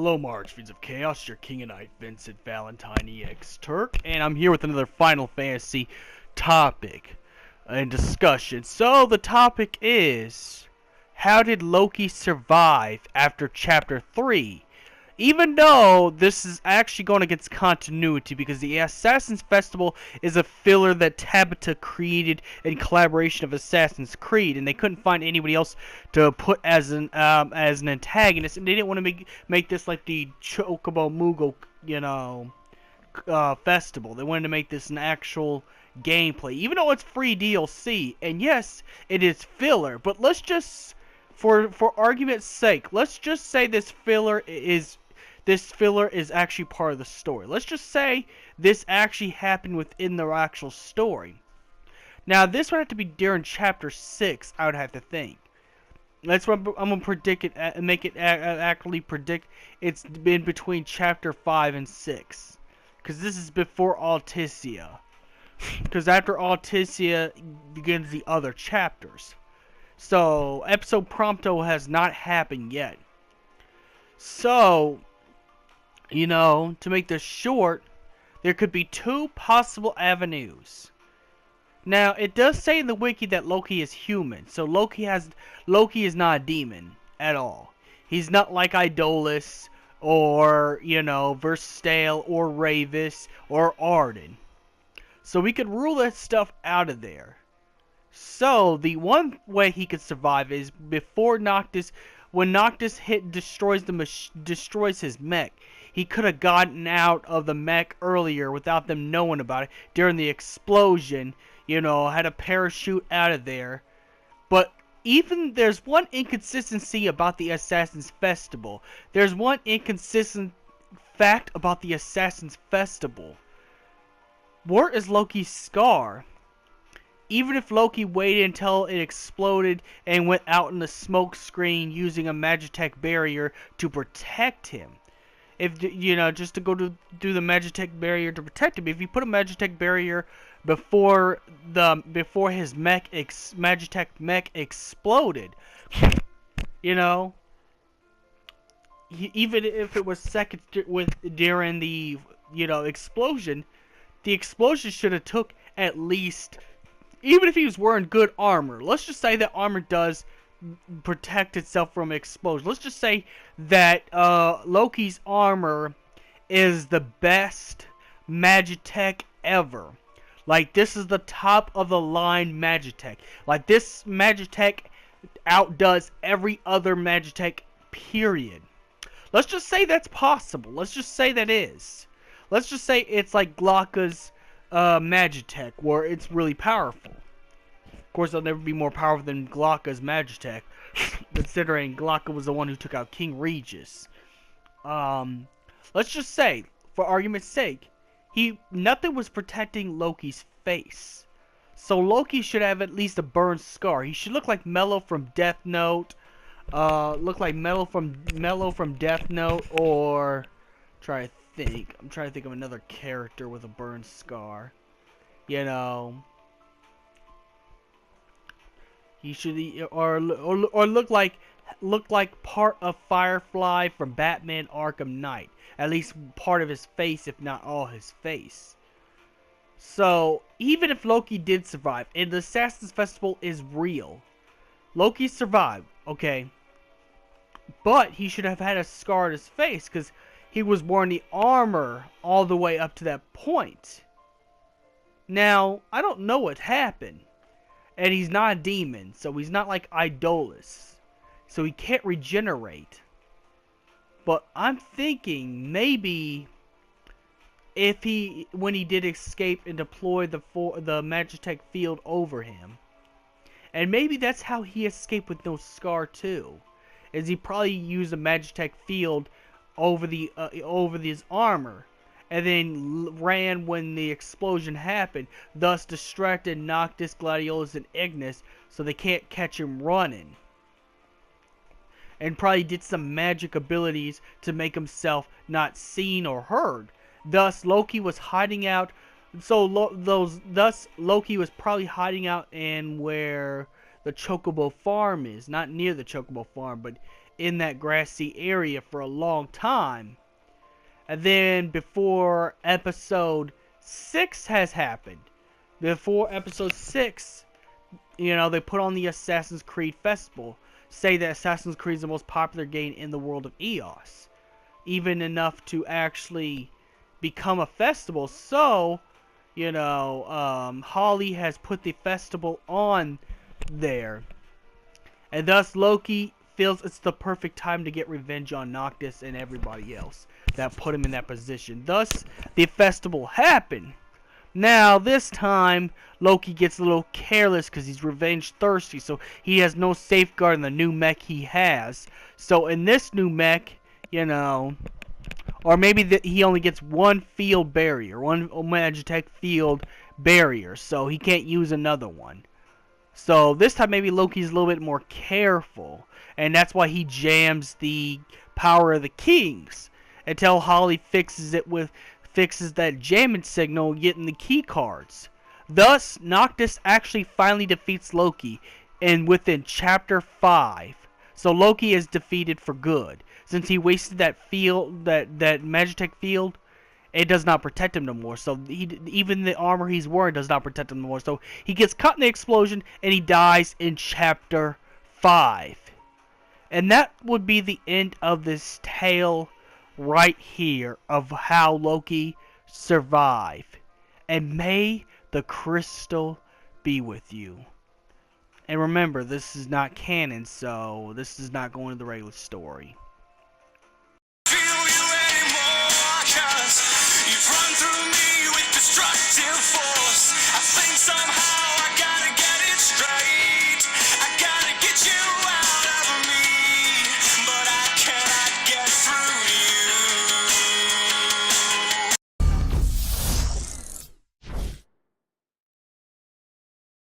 Hello, March Fiends of Chaos, your King and Knight, Vincent Valentine EX Turk, and I'm here with another Final Fantasy topic and discussion. So, the topic is, how did Loki survive after Chapter 3? Even though this is actually going against continuity, because the Assassin's Festival is a filler that Tabata created in collaboration of Assassin's Creed, and they couldn't find anybody else to put as an antagonist, and they didn't want to make this like the Chocobo Mugo, festival. They wanted to make this an actual gameplay, even though it's free DLC. And yes, it is filler, but let's just, for argument's sake, let's just say this filler is actually part of the story. Let's just say this actually happened within the actual story. Now, this would have to be during Chapter 6, I would have to think. That's what I'm going to predict it, make it actually predict it's been between Chapter 5 and 6. Because this is before Alticia. Because after Alticia begins the other chapters. So, Episode Prompto has not happened yet. So, to make this short, there could be two possible avenues. Now, it does say in the wiki that Loki is human, so Loki is not a demon at all. He's not like Idolus, or, Verstale, or Ravis, or Arden. So we could rule that stuff out of there. So, the one way he could survive is before Noctis, when Noctis destroys his mech. He could have gotten out of the mech earlier without them knowing about it during the explosion, had a parachute out of there. But even there's one inconsistency about the Assassin's Festival. There's one inconsistent fact about the Assassin's Festival. Where is Loki's scar? Even if Loki waited until it exploded and went out in the smoke screen using a Magitech barrier to protect him. If just to go do the Magitech barrier to protect him. If you put a Magitech barrier before his Magitech mech exploded, even if it was seconds during the explosion, the explosion should have took at least. Even if he was wearing good armor, let's just say that armor does protect itself from explosion. Let's just say that Loki's armor is the best Magitech ever. Like, this is the top of the line Magitech. Like, this Magitech outdoes every other Magitech, period. Let's just say that's possible. Let's just say that is. Let's just say it's like Glocka's Magitech, where it's really powerful. Of course, it'll never be more powerful than Glocka's Magitech, considering Glocka was the one who took out King Regis. Let's just say, for argument's sake, nothing was protecting Loki's face. So Loki should have at least a burn scar. He should look like Mello from Death Note. Mello from Death Note, or I'm trying to think of another character with a burn scar. He should, or look like part of Firefly from Batman Arkham Knight. At least part of his face, if not all his face. So, even if Loki did survive, and the Assassin's Festival is real, Loki survived, okay? But he should have had a scar on his face, because he was wearing the armor all the way up to that point. Now, I don't know what happened. And he's not a demon, so he's not like Idolus. So he can't regenerate. But I'm thinking maybe when he did escape and deploy the Magitech field over him. And maybe that's how he escaped with no scar too. Is he probably used a Magitech field over his armor, and then ran when the explosion happened, thus distracted Noctis, Gladiolus, and Ignis, so they can't catch him running. And probably did some magic abilities to make himself not seen or heard. Thus, Loki was hiding out. Thus, Loki was probably hiding out in where the Chocobo farm is. Not near the Chocobo farm, but in that grassy area for a long time. And then before episode 6 has happened, before episode 6, they put on the Assassin's Creed Festival. Say that Assassin's Creed is the most popular game in the world of EOS. Even enough to actually become a festival. So, Holly has put the festival on there. And thus Loki feels it's the perfect time to get revenge on Noctis and everybody else that put him in that position. Thus, the festival happened. Now, this time, Loki gets a little careless because he's revenge thirsty, so he has no safeguard in the new mech he has. So in this new mech, or maybe he only gets one field barrier, one Magitech field barrier, so he can't use another one. So this time maybe Loki's a little bit more careful, and that's why he jams the Power of the Kings until Holly fixes that jamming signal, getting the key cards. Thus, Noctis actually finally defeats Loki within chapter 5. So Loki is defeated for good. Since he wasted that Magitech field, it does not protect him no more. So even the armor he's wearing does not protect him no more. So he gets caught in the explosion and he dies in chapter 5. And that would be the end of this tale right here of how Loki survived. And may the crystal be with you. And remember, this is not canon, so this is not going to the regular story.